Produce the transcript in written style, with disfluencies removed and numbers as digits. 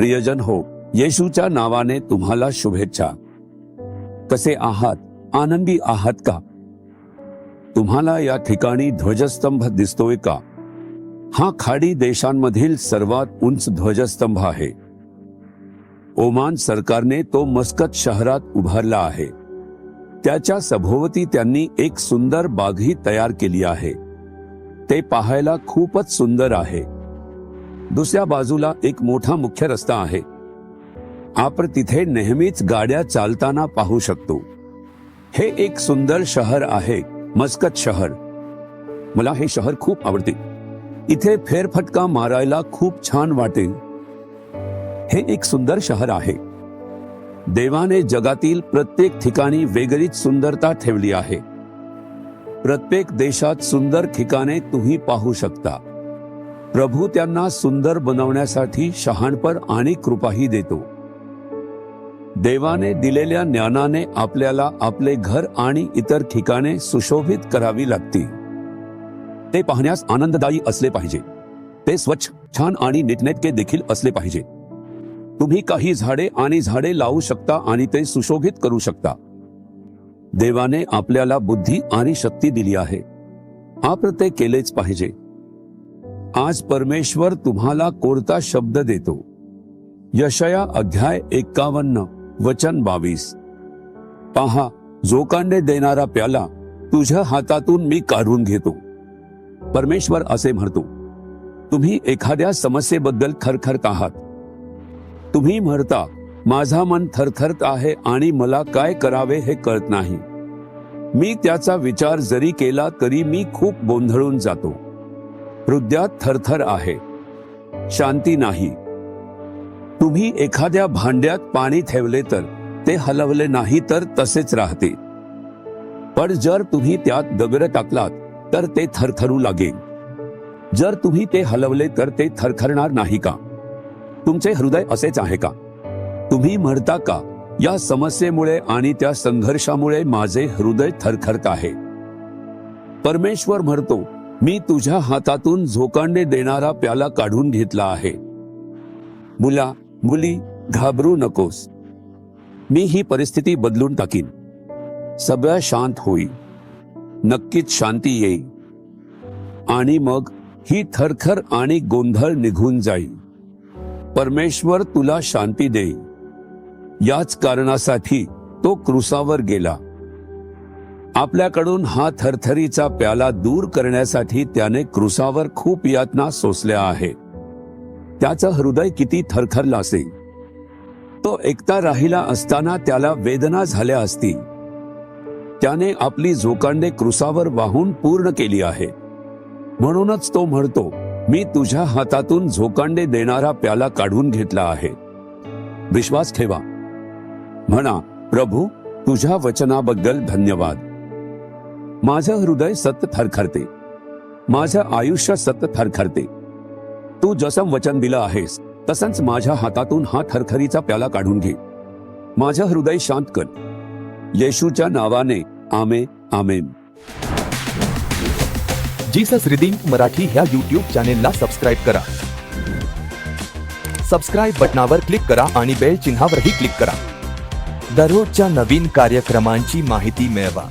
प्रियजन हो, येशूच्या नावाने तुम्हाला शुभेच्छा. कसे आहात? आनंदी आहात का? तुम्हाला या ठिकाणी ध्वजस्तंभ दिसतोय का? हा खाडी देशांमधील सर्वात उंच ध्वजस्तंभ आहे. ओमान सरकारने तो मस्कत शहरात उभारला आहे. त्याच्या सभोवती त्यांनी एक सुंदर बागही तयार केली आहे. ते पाहायला खूपच सुंदर आहे. दुसऱ्या बाजूला एक मोठा मुख्य रस्ता आहे. आपण तिथे नेहमीच गाड्या चालताना पाहू शकतो. हे एक सुंदर शहर आहे, मस्कत शहर. मला हे शहर खूप आवडते. इथे फेरफटका मारायला खूप छान वाटेल. हे एक सुंदर शहर आहे. देवाने जगातील प्रत्येक ठिकाणी वेगळीच सुंदरता ठेवली आहे. प्रत्येक देशात सुंदर ठिकाणे तुम्ही पाहू शकता. प्रभू त्यांना सुंदर बनवण्यासाठी शहाणपण आणि कृपाही देतो. देवाने दिलेल्या ज्ञानाने आपल्याला आपले घर आणि इतर ठिकाणे सुशोभित करावी लागतील. ते पाहण्यास आनंददायी असले पाहिजे. ते स्वच्छ, छान आणि नीटनेटके देखील असले पाहिजे. तुम्ही काही झाडे लावू शकता आणि ते सुशोभित करू शकता. देवाने आपल्याला बुद्धी आणि शक्ती दिली आहे. आपण ते केलेच पाहिजे. आज परमेश्वर तुम्हाला कोणता शब्द देतो? यशाया अध्याय 51 वचन 22. पहा, जोकांडे देणारा प्याला तुझ्या हातातून मी काढून घेतो. परमेश्वर असे म्हणतो. तुम्ही एखाद्या समस्येबद्दल थरथरत आहात. तुम्ही म्हणता, माझा मन थरथरत आहे आणि मला काय करावे हे कळत नाही. मी त्याचा विचार जरी केला तरी मी खूप गोंधळून जातो. हृदयात थरथर आहे, शांती नाही. तुम्ही एखाद्या भांड्यात पाणी ठेवले तर ते हलवले नाही तर तसेच राहते. पण जर तुम्ही त्यात दगड टाकलात तर ते थरथरू लागेल. जर तुम्ही ते हलवले तर ते थरथरणार नाही का? तुमचे हृदय असेच आहे का? तुम्ही म्हणता का, या समस्येमुळे आणि त्या संघर्षामुळे माझे हृदय थरथरत आहे? परमेश्वर म्हणतो, मी तुझ्या हातातून झोकांडे देणारा प्याला काढून घेतला आहे. मुला, मुली, घाबरू नकोस. मी ही परिस्थिती बदलून टाकीन. सगळं शांत होईल. नक्कीच शांती येईल. आणि मग ही थरथर आणि गोंधळ निघून जाईल. परमेश्वर तुला शांती देईल. याच कारणासाठी तो क्रूसावर गेला. आपल्याकडून हा थरथरीचा प्याला दूर करण्यासाठी त्याने क्रूसावर खूप यातना सोसल्या आहे. त्याचं हृदय किती थरथरलं असेल. तो एकटा राहिला असताना त्याला वेदना झाल्या असतील. त्याने आपली झोकांडे क्रूसावर वाहून पूर्ण केली आहे. म्हणूनच तो म्हणतो, मी तुझ्या हातातून झोकांडे देणारा प्याला काढून घेतला आहे. विश्वास ठेवा. म्हणा, प्रभू, तुझ्या वचनाबद्दल धन्यवाद. माझं हृदय सतत थरथरते. माझं आयुष्य सतत थरथरते. तू जसं वचन दिलं आहेस तसंच माझ्या हातातून हा थरथरीचा प्याला काढून घे. माझं हृदय शांत कर. येशूच्या नावाने आमेन, आमेन. जीसस रिडीम्ड मराठी ह्या यूट्यूब चॅनेलला सबस्क्राईब करा. सबस्क्राईब बटनावर क्लिक करा आणि बेल चिन्हावरही क्लिक करा. दररोजच्या नवीन कार्यक्रमांची माहिती मिळवा.